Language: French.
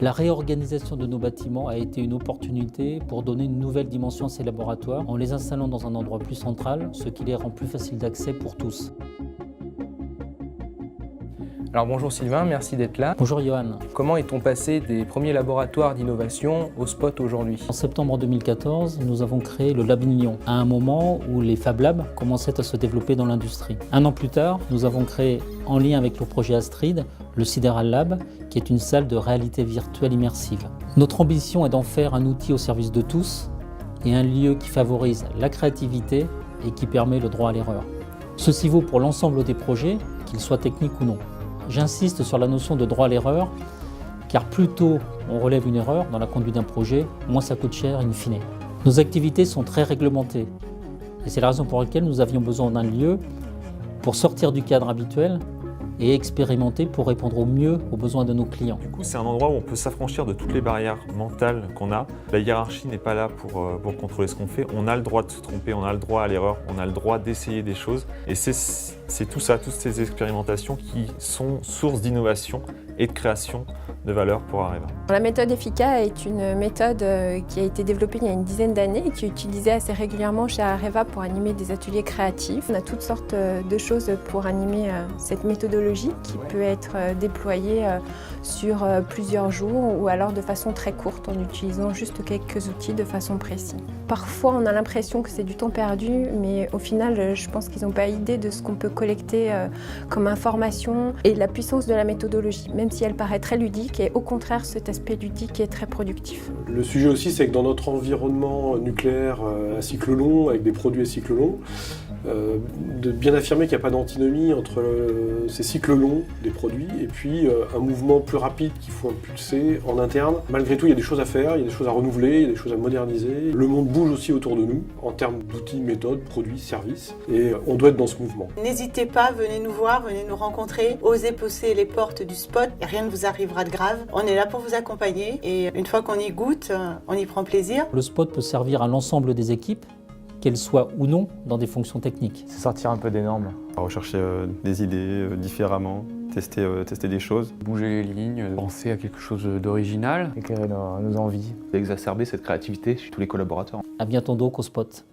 La réorganisation de nos bâtiments a été une opportunité pour donner une nouvelle dimension à ces laboratoires en les installant dans un endroit plus central, ce qui les rend plus faciles d'accès pour tous. Alors bonjour Sylvain, merci d'être là. Bonjour Johan. Comment est-on passé des premiers laboratoires d'innovation au Spot aujourd'hui? En septembre 2014, nous avons créé le Lab Nyon, à un moment où les Fab Labs commençaient à se développer dans l'industrie. Un an plus tard, nous avons créé, en lien avec le projet Astrid, le Sideral Lab, qui est une salle de réalité virtuelle immersive. Notre ambition est d'en faire un outil au service de tous et un lieu qui favorise la créativité et qui permet le droit à l'erreur. Ceci vaut pour l'ensemble des projets, qu'ils soient techniques ou non. J'insiste sur la notion de droit à l'erreur, car plus tôt on relève une erreur dans la conduite d'un projet, moins ça coûte cher in fine. Nos activités sont très réglementées, et c'est la raison pour laquelle nous avions besoin d'un lieu pour sortir du cadre habituel et expérimenter pour répondre au mieux aux besoins de nos clients. Du coup, c'est un endroit où on peut s'affranchir de toutes les barrières mentales qu'on a. La hiérarchie n'est pas là pour contrôler ce qu'on fait. On a le droit de se tromper, on a le droit à l'erreur, on a le droit d'essayer des choses. Et c'est tout ça, toutes ces expérimentations qui sont source d'innovation et de création de valeur pour Areva. La méthode EFICA est une méthode qui a été développée il y a une dizaine d'années et qui est utilisée assez régulièrement chez Areva pour animer des ateliers créatifs. On a toutes sortes de choses pour animer cette méthodologie qui peut être déployée sur plusieurs jours ou alors de façon très courte en utilisant juste quelques outils de façon précise. Parfois on a l'impression que c'est du temps perdu, mais au final je pense qu'ils n'ont pas idée de ce qu'on peut collecter comme information et la puissance de la méthodologie, même si elle paraît très ludique, et au contraire cet aspect ludique est très productif. Le sujet aussi, c'est que dans notre environnement nucléaire à cycle long, avec des produits à cycle long, de bien affirmer qu'il n'y a pas d'antinomie entre ces cycles longs des produits et puis un mouvement plus rapide qu'il faut impulser en interne. Malgré tout, il y a des choses à faire, il y a des choses à renouveler, il y a des choses à moderniser. Le monde bouge aussi autour de nous en termes d'outils, méthodes, produits, services, et on doit être dans ce mouvement. N'hésitez pas, venez nous voir, venez nous rencontrer, osez pousser les portes du Spot, et rien ne vous arrivera de grave. On est là pour vous accompagner et une fois qu'on y goûte, on y prend plaisir. Le Spot peut servir à l'ensemble des équipes, qu'elles soient ou non dans des fonctions techniques. C'est sortir un peu des normes. Rechercher des idées différemment, tester des choses. Bouger les lignes, penser à quelque chose d'original, éclairer nos envies. Exacerber cette créativité chez tous les collaborateurs. À bientôt donc au Spot.